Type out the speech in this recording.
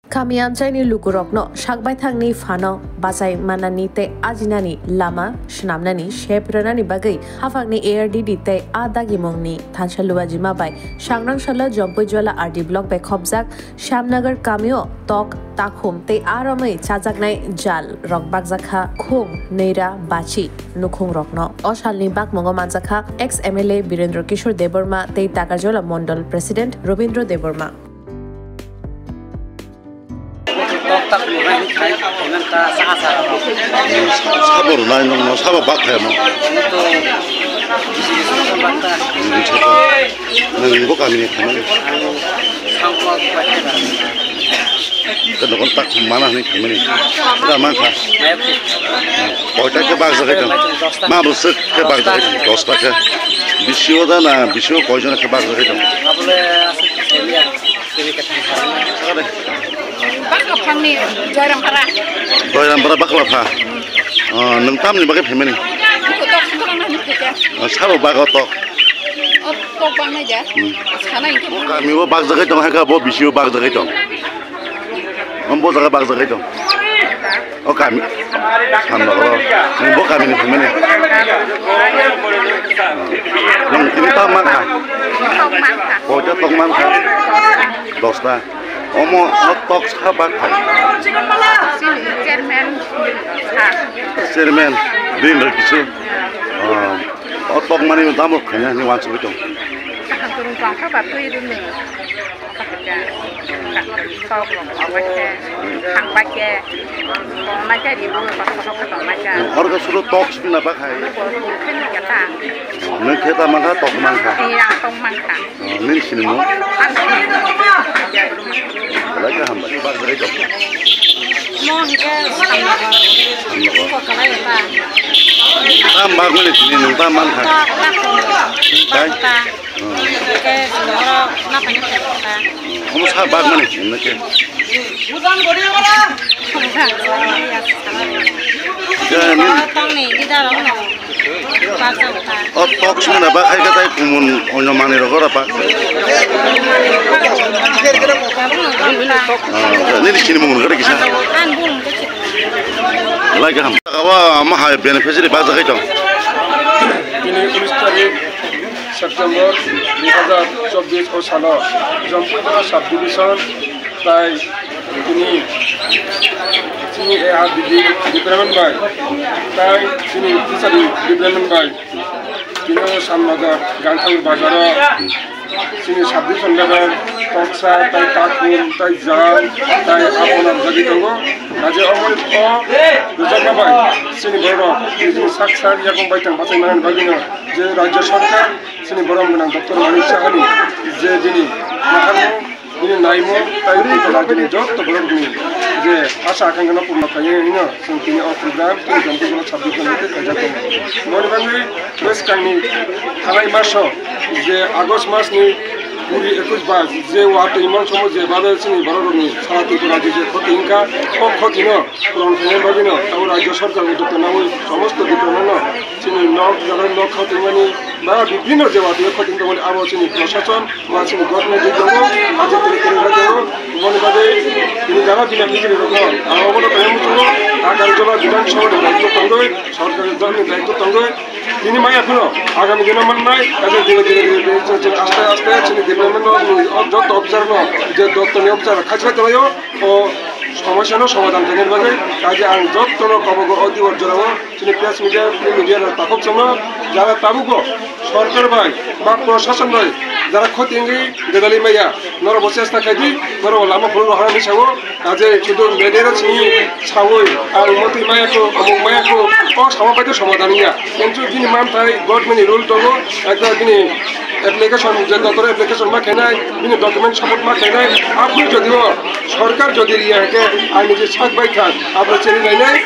Kamiamchaini lukurokno sakbaithangni phano basai manani te ajinani lama shnamnani shepranani bagai hafakni ARDD te adagimongni thansaluajima bai sangrangshala jompoijwala RD block bai khobjak Shamnagar kamio tok takhum te aramai chajaknai jal rokbakjakha khung neira bachi nukhung rokno osalni bakmongo manjakha ex MLA Birendra Kishore Deborma te Takarjola Mondal President Robindra Deborma 사보로 나이는 사보 박해 뭐. 너 이거 가면 가면. cái nó còn tắc mà này cái này là mang cả bỏ cái bạc ra cái đó mà bớt sức cái bạc ra cái đó tốt cái bị siêu đó là bị siêu coi cho nó cái bạc ra cái đó bác lộc thằng này rồi làm bác lộc hả nâng tam như bác cái phim này sao bác có to to bác này chứ cái miếng bác ra cái đó hay cái bộ bị siêu bác ra cái đó ông bố ra bác ra cái đó, ông cảm tham đó, nhưng bố cảm nhận thế này, nhưng cái tông mang hả, bố cho tông mang hả, đốt ta, ông nó tóc sao bác hả, chairman, điên rồi chứ, ông tóc mang đi tao một cái này, nhưng quan trọng cái đó. Orang kan suruh tok sih nak pakai. Nih kita mangga tok mangga. Nih sini mu. Lagi hamba ni bag dari tok. Tam bag mana sini nih tam mangga. Kamu sah bag mana sini nak? Oh, tok semua apa? Kayak kata kumun onyo mani rokok apa? Ini di sini mungkin kerja kisah. Lagi ham. Kawa mahal beneficiary bahasa kita. Ini 19 तारीख September 2024 সালে Jampujala sub division তাই তিনি ARDD department by তাই তিনি fishery department by তিনি সামনাগর গাংখাউর বাজার তিনি sub division level টকসা তাই কাকুন তাই জাল তাই আপনার জায়গা দङ কাজে অমল রোজানা বাই তিনি বড় তিনি সাকসার ইয়াকম বাইতাং বাতাই মানান বাগিনো যে রাজ্য সরকার তিনি বড় গোনাं ডক্টর মানিক সাহানি যে যিনি ini naimo tayo dito lagi ni job to boleh begini je asa akan kena pun makanya ini sini program ini jam tu sabtu nanti kerja kamu mau dibangun terus kami halai masuk je Agustus mas ni puri 21 bas je waktu imam semua je baru sini baru ni saat itu lagi je khoti inka khoti no kurang punya begini tahu raja सरकार untuk namun समस्त di mana sini nok jalan nok khoti mani nah বিভিন্ন যে waktu khoti inka boleh awal sini প্রশাসন মা sini government je dong aja মনে বাদে তিনি যারা দিন নিজের রকম আমার প্রেম করবো আগামী জেলা বিধানসভার দায়িত্ব তঙ্গই সরকারের জন্য দায়িত্ব তঙ্গই তিনি মাই এখনো আগামী দিনে মান নাই তাদের ধীরে ধীরে আস্তে আস্তে তিনি ডেভেলপমেন্ট যত অবজার্ভ যে দত্তনীয় অবজার্ভ খাইছে দেওয়া ও সমস্যানো সমাধান তেনের বাদে কাজে আং যত্ন কবগ অতি অর্জনাও তিনি প্রেস মিডিয়ার তাকক জন্য যারা তাবুক সরকার ভাই বা প্রশাসন ভাই যারা খতিঙ্গি দেদালি মাইয়া নর বসেস্তা খাইদি নর লামা ফুল হারানি সাগো কাজে শুধু মেডেরা চিনি ছাওই আর মতি মায়াকো অমুক মায়াকো ও সমাপাইতে সমাধানিয়া কিন্তু যিনি মান তাই গভর্নমেন্ট রুল তগো একদম যিনি অ্যাপ্লিকেশন যে দতর অ্যাপ্লিকেশন মা কেনাই যিনি ডকুমেন্ট সাপোর্ট মা কেনাই আপনি যদিও সরকার যদি ইয়াকে আর নিজে সাত বাই খান আপনার চেনি নাই